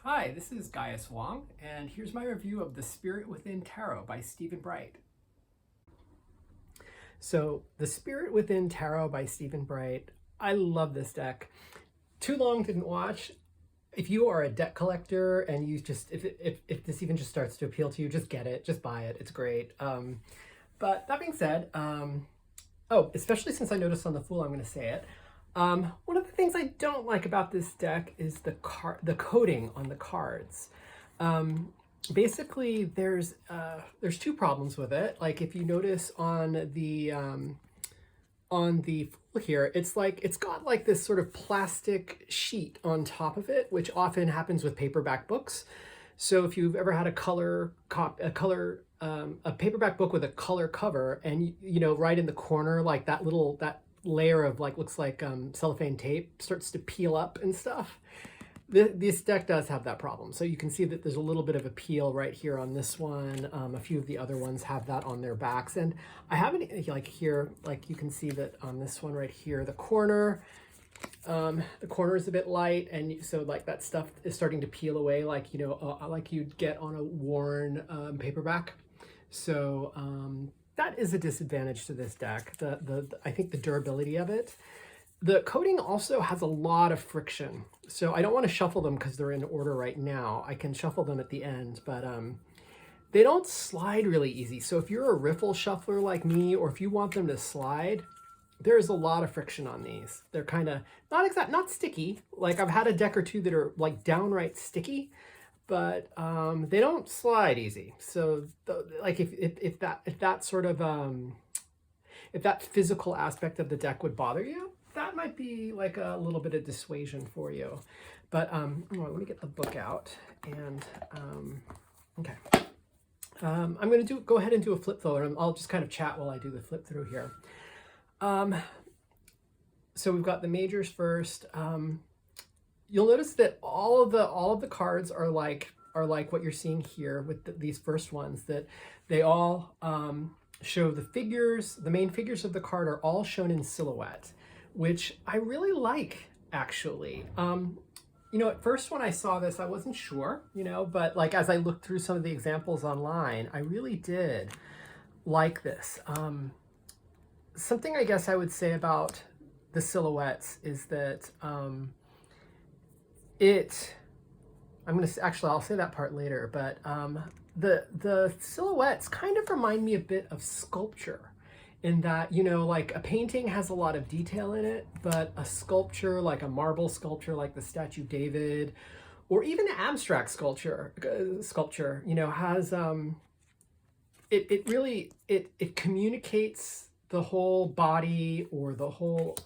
Hi, this is Gaius Wong, and here's my review of The Spirit Within Tarot by Stephen Bright. So, The Spirit Within Tarot by Stephen Bright, I love this deck. Too long didn't watch. If you are a deck collector and you just, if this even just starts to appeal to you, just get it, just buy it, it's great. But that being said, especially since I noticed on the Fool, I'm going to say it. One of the things I don't like about this deck is the coding on the cards. Basically, there's two problems with it. Like if you notice on the Fool here, it's got like this sort of plastic sheet on top of it, which often happens with paperback books. So if you've ever had a paperback book with a color cover, and right in the corner, like that layer of looks like cellophane tape starts to peel up and stuff. This deck does have that problem. So you can see that there's a little bit of a peel right here on this one. A few of the other ones have that on their backs. And I haven't, here, you can see that on this one right here, the corner is a bit light. And so that stuff is starting to peel away like you'd get on a worn paperback. So that is a disadvantage to this deck. I think the durability of it. The coating also has a lot of friction. So I don't want to shuffle them because they're in order right now. I can shuffle them at the end, but they don't slide really easy. So if you're a riffle shuffler like me, or if you want them to slide, there's a lot of friction on these. They're kind of not sticky. Like I've had a deck or two that are downright sticky, but they don't slide easy. So if that physical aspect of the deck would bother you, that might be like a little bit of dissuasion for you. But let me get the book out and okay. I'm going to go ahead and do a flip through, and I'll just kind of chat while I do the flip through here. So we've got the majors first. You'll notice that all of the cards are like what you're seeing here with these first ones, that they all show the figures. The main figures of the card are all shown in silhouette, which I really like, actually. At first when I saw this, I wasn't sure, but as I looked through some of the examples online, I really did like this. Something I guess I would say about the silhouettes is that I'll say that part later, but the silhouettes kind of remind me a bit of sculpture, in that, a painting has a lot of detail in it, but a sculpture, like a marble sculpture, like the Statue of David, or even abstract sculpture, has, it communicates the whole body or the whole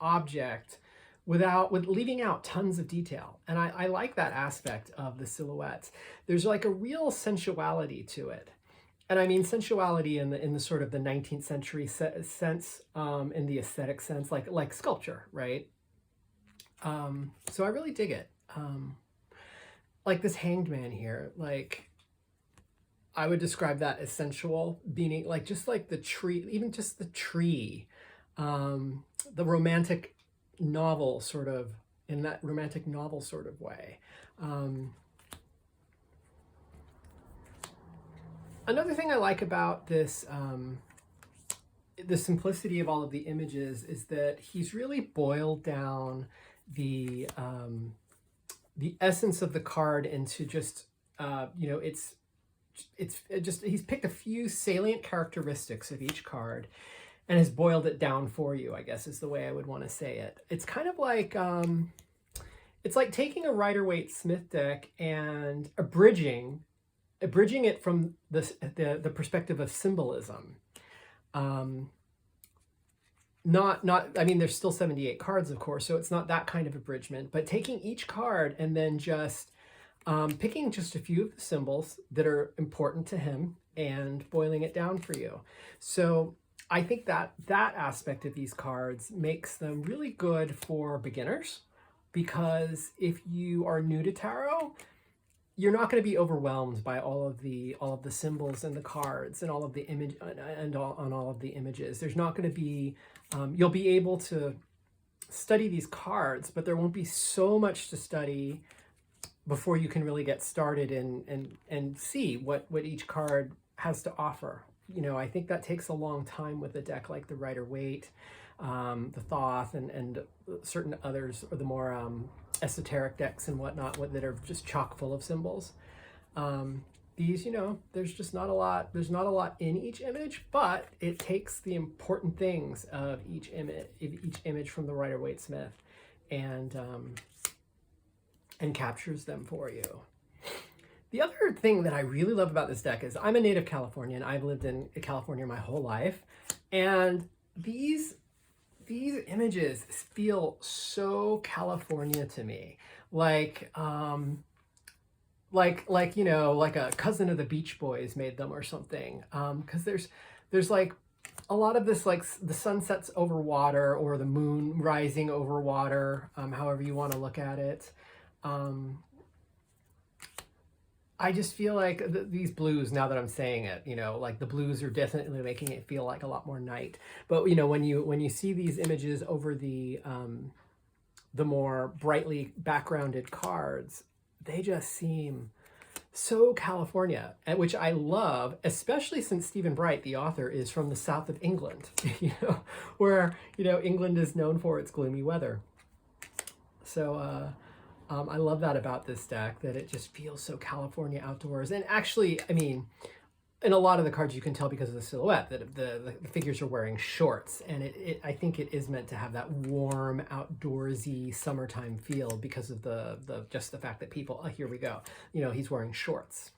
object with leaving out tons of detail. And I like that aspect of the silhouettes. There's like a real sensuality to it. And I mean sensuality in the sort of the 19th century sense, in the aesthetic sense, like sculpture, right? So I really dig it. Like this Hanged Man here, I would describe that as sensual, being just like the tree, even just the tree, the romantic novel sort of, in that romantic novel sort of way. Another thing I like about this, the simplicity of all of the images, is that he's really boiled down the essence of the card into just, he's picked a few salient characteristics of each card and has boiled it down for you, I guess is the way I would want to say it. It's kind of like, it's like taking a Rider-Waite Smith deck and abridging it from the perspective of symbolism. I mean, there's still 78 cards, of course, so it's not that kind of abridgment, but taking each card and then just picking just a few of the symbols that are important to him and boiling it down for you. So I think that aspect of these cards makes them really good for beginners, because if you are new to tarot, you're not going to be overwhelmed by all of the symbols and the cards and all of the image and all of the images. There's not going to be, you'll be able to study these cards, but there won't be so much to study before you can really get started and see what each card has to offer. You know, I think that takes a long time with a deck like the Rider-Waite, the Thoth, and certain others, or the more esoteric decks and whatnot that are just chock full of symbols. These, you know, there's just not a lot. There's not a lot in each image, but it takes the important things of each image from the Rider-Waite Smith, and captures them for you. The other thing that I really love about this deck is I'm a native Californian. I've lived in California my whole life, and these images feel so California to me, like you know, like a cousin of the Beach Boys made them or something. Because there's like a lot of this, like the sun sets over water or the moon rising over water, however you want to look at it. I just feel like these blues, now that I'm saying it, you know, like the blues are definitely making it feel like a lot more night. But, you know, when you see these images over the more brightly backgrounded cards, they just seem so California, which I love, especially since Stephen Bright, the author, is from the south of England, you know, where, you know, England is known for its gloomy weather. So, I love that about this deck, that it just feels so California outdoors. And actually, I mean, in a lot of the cards you can tell because of the silhouette that the figures are wearing shorts. And I think it is meant to have that warm, outdoorsy, summertime feel because of just the fact that people, oh, here we go, you know, he's wearing shorts.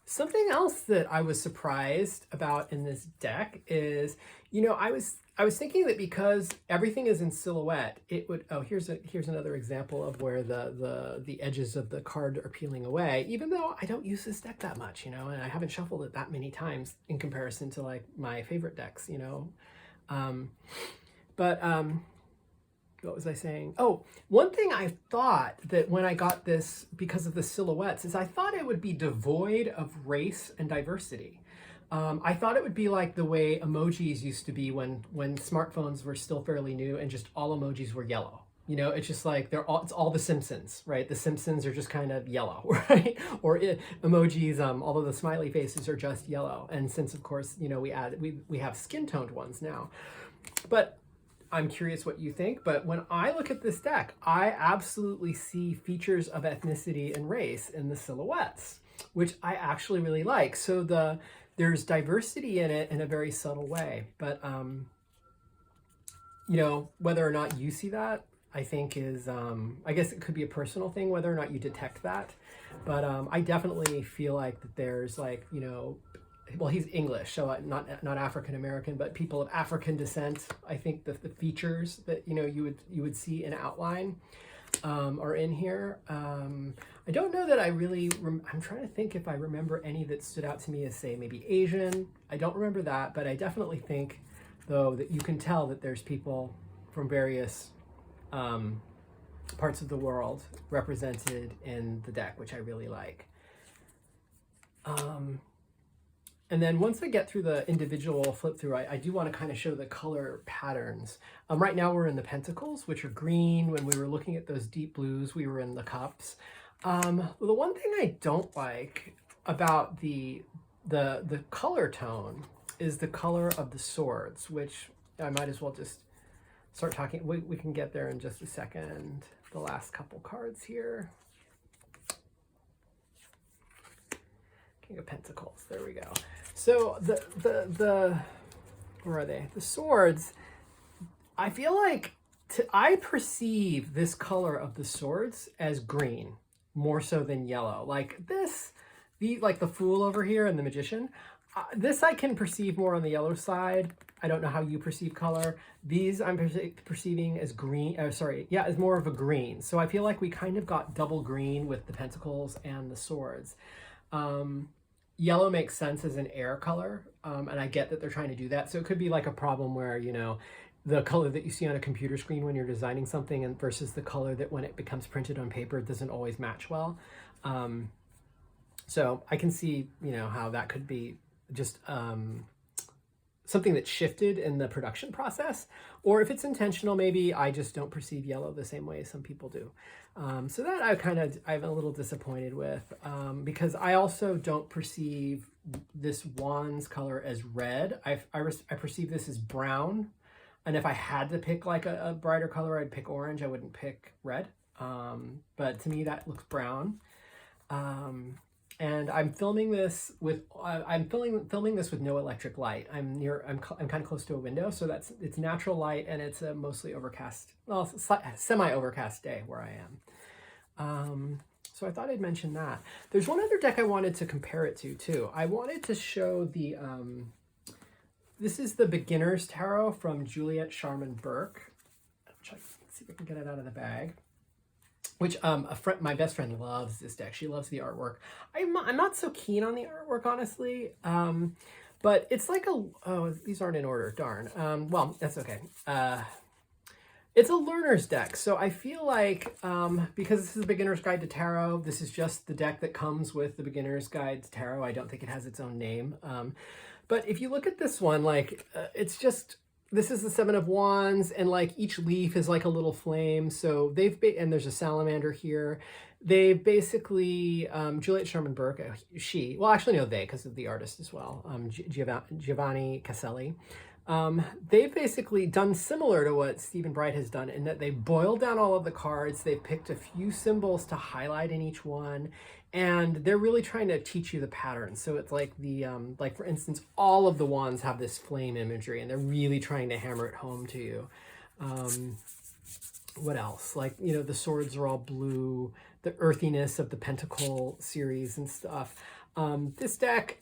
Something else that I was surprised about in this deck is, you know, I was thinking that because everything is in silhouette, it would, oh, here's another example of where the edges of the card are peeling away, even though I don't use this deck that much, you know, and I haven't shuffled it that many times in comparison to like my favorite decks, you know. What was I saying? Oh, one thing I thought that when I got this, because of the silhouettes, is I thought it would be devoid of race and diversity. I thought it would be like the way emojis used to be when smartphones were still fairly new and just all emojis were yellow. You know, it's just like it's all the Simpsons, right? The Simpsons are just kind of yellow, right? Or emojis, although the smiley faces are just yellow. And since, of course, you know, we have skin toned ones now. But I'm curious what you think, but when I look at this deck, I absolutely see features of ethnicity and race in the silhouettes, which I actually really like. So there's diversity in it in a very subtle way, but you know, whether or not you see that, I think is, I guess it could be a personal thing, whether or not you detect that, but I definitely feel like that there's like, you know, well, he's English, so not African American, but people of African descent. I think the features that, you know, you would see in outline are in here. I don't know that I really. I'm trying to think if I remember any that stood out to me as, say, maybe Asian. I don't remember that, but I definitely think, though, that you can tell that there's people from various parts of the world represented in the deck, which I really like. And then once I get through the individual flip through, I do want to kind of show the color patterns. Right now we're in the Pentacles, which are green. When we were looking at those deep blues, we were in the Cups. The one thing I don't like about the color tone is the color of the swords, which I might as well just start talking. We can get there in just a second. The last couple cards here. King of Pentacles, there we go. So where are they? The swords, I feel like I perceive this color of the swords as green more so than yellow. Like this, like the Fool over here and the Magician, this I can perceive more on the yellow side. I don't know how you perceive color. These I'm perceiving as green, as more of a green. So I feel like we kind of got double green with the Pentacles and the swords. Yellow makes sense as an air color, and I get that they're trying to do that. So it could be like a problem where, you know, the color that you see on a computer screen when you're designing something and versus the color that when it becomes printed on paper doesn't always match well. So I can see, you know, how that could be just something that shifted in the production process, or if it's intentional, maybe I just don't perceive yellow the same way some people do. So that I'm a little disappointed with, because I also don't perceive this wand's color as red. I perceive this as brown, and if I had to pick like a brighter color, I'd pick orange. I wouldn't pick red. But to me, that looks brown. And I'm filming this with filming this with no electric light. I'm kind of close to a window, so it's natural light, and it's a mostly overcast, well, semi-overcast day where I am. So I thought I'd mention that. There's one other deck I wanted to compare it to too. I wanted to show the this is the Beginner's Tarot from Juliet Sharman Burke. Let's see if I can get it out of the bag. Which my best friend loves this deck. She loves the artwork. I'm not so keen on the artwork, honestly. But it's like these aren't in order, darn. Well, that's okay. It's a learner's deck, so I feel like because this is a Beginner's Guide to Tarot, this is just the deck that comes with the Beginner's Guide to Tarot. I don't think it has its own name. But if you look at this one, like it's just. This is the Seven of Wands, and like each leaf is like a little flame. So and there's a salamander here. They've basically, Juliet Sharman Burke, well, actually no, because of the artist as well, Giovanni Caselli. They've basically done similar to what Stephen Bright has done in that they boiled down all of the cards. They've picked a few symbols to highlight in each one. And they're really trying to teach you the pattern. So it's like like for instance, all of the wands have this flame imagery, and they're really trying to hammer it home to you. What else? Like, the swords are all blue, the earthiness of the Pentacle series and stuff. This deck,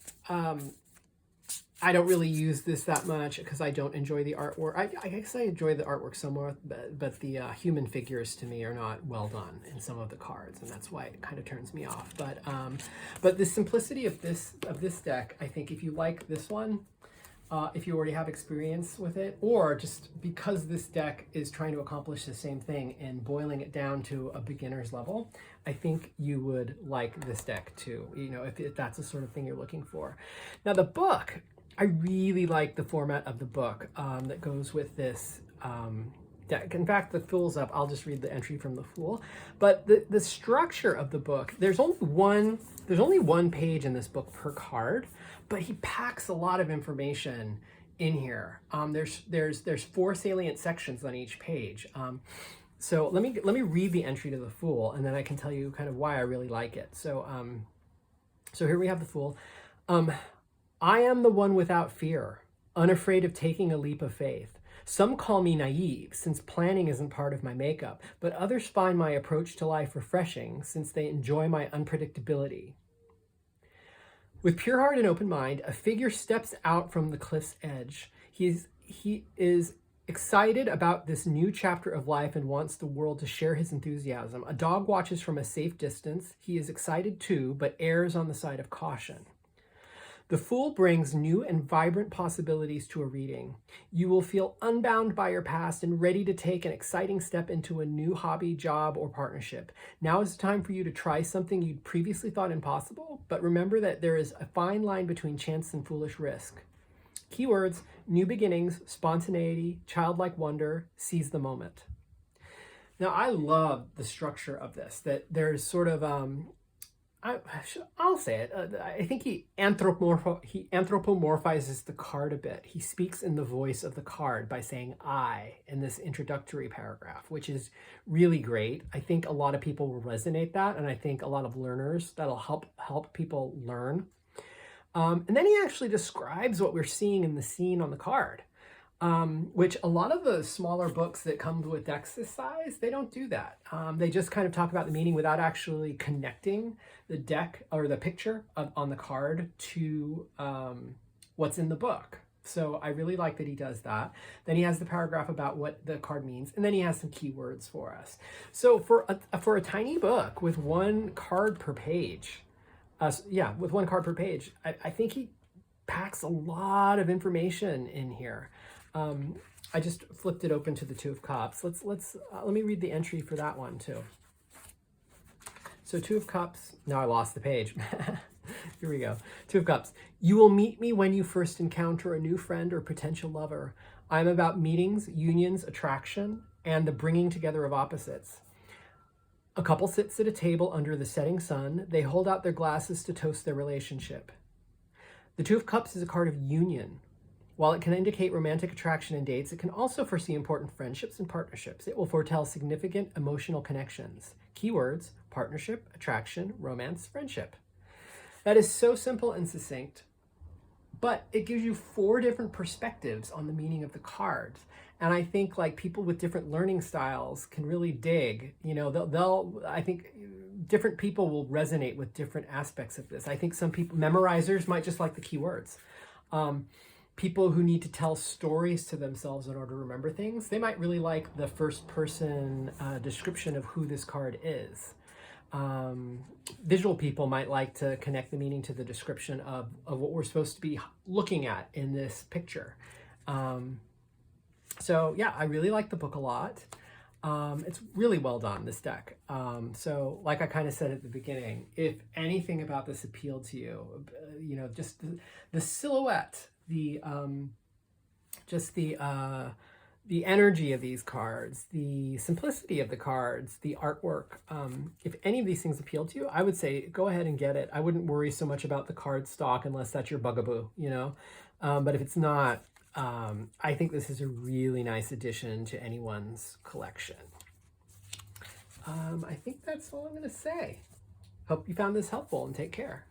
I don't really use this that much because I don't enjoy the artwork. I guess I enjoy the artwork somewhat, but the human figures to me are not well done in some of the cards, and that's why it kind of turns me off. But the simplicity of this deck, I think if you like this one, if you already have experience with it, or just because this deck is trying to accomplish the same thing and boiling it down to a beginner's level, I think you would like this deck too, if that's the sort of thing you're looking for. Now the book, I really like the format of the book that goes with this deck. In fact, the Fool's up. I'll just read the entry from the Fool. But the structure of the book, there's only one page in this book per card, but he packs a lot of information in here. There's 4 salient sections on each page. So let me read the entry to the Fool, and then I can tell you kind of why I really like it. So here we have the Fool. I am the one without fear, unafraid of taking a leap of faith. Some call me naive, since planning isn't part of my makeup, but others find my approach to life refreshing, since they enjoy my unpredictability. With pure heart and open mind, a figure steps out from the cliff's edge. He is excited about this new chapter of life and wants the world to share his enthusiasm. A dog watches from a safe distance. He is excited too, but errs on the side of caution. The Fool brings new and vibrant possibilities to a reading. You will feel unbound by your past and ready to take an exciting step into a new hobby, job, or partnership. Now is the time for you to try something you'd previously thought impossible, but remember that there is a fine line between chance and foolish risk. Keywords: new beginnings, spontaneity, childlike wonder, seize the moment. Now, I love the structure of this, that there's sort of, I'll say it. I think he anthropomorphizes the card a bit. He speaks in the voice of the card by saying I in this introductory paragraph, which is really great. I think a lot of people will resonate that, and I think a lot of learners, that'll help people learn. And then he actually describes what we're seeing in the scene on the card. Which a lot of the smaller books that come with decks this size, they don't do that. They just kind of talk about the meaning without actually connecting the deck or the picture on the card to what's in the book. So I really like that he does that. Then he has the paragraph about what the card means, and then he has some keywords for us. So for a tiny book with 1 card per page, I think he packs a lot of information in here. I just flipped it open to the Two of Cups. Let me read the entry for that one too. So Two of Cups, now I lost the page. Here we go. Two of Cups. You will meet me when you first encounter a new friend or potential lover. I'm about meetings, unions, attraction, and the bringing together of opposites. A couple sits at a table under the setting sun. They hold out their glasses to toast their relationship. The Two of Cups is a card of union. While it can indicate romantic attraction and dates, it can also foresee important friendships and partnerships. It will foretell significant emotional connections. Keywords: partnership, attraction, romance, friendship. That is so simple and succinct, but it gives you 4 different perspectives on the meaning of the cards. And I think like people with different learning styles can really dig, you know, I think different people will resonate with different aspects of this. I think some people, memorizers, might just like the keywords. People who need to tell stories to themselves in order to remember things, they might really like the first person description of who this card is. Visual people might like to connect the meaning to the description of what we're supposed to be looking at in this picture. So yeah, I really like the book a lot. It's really well done, this deck. So like I kind of said at the beginning, if anything about this appealed to you, you know, just the silhouette, the energy of these cards, the simplicity of the cards, the artwork. If any of these things appeal to you, I would say go ahead and get it. I wouldn't worry so much about the card stock unless that's your bugaboo, you know. But if it's not, I think this is a really nice addition to anyone's collection. I think that's all I'm going to say. Hope you found this helpful, and take care.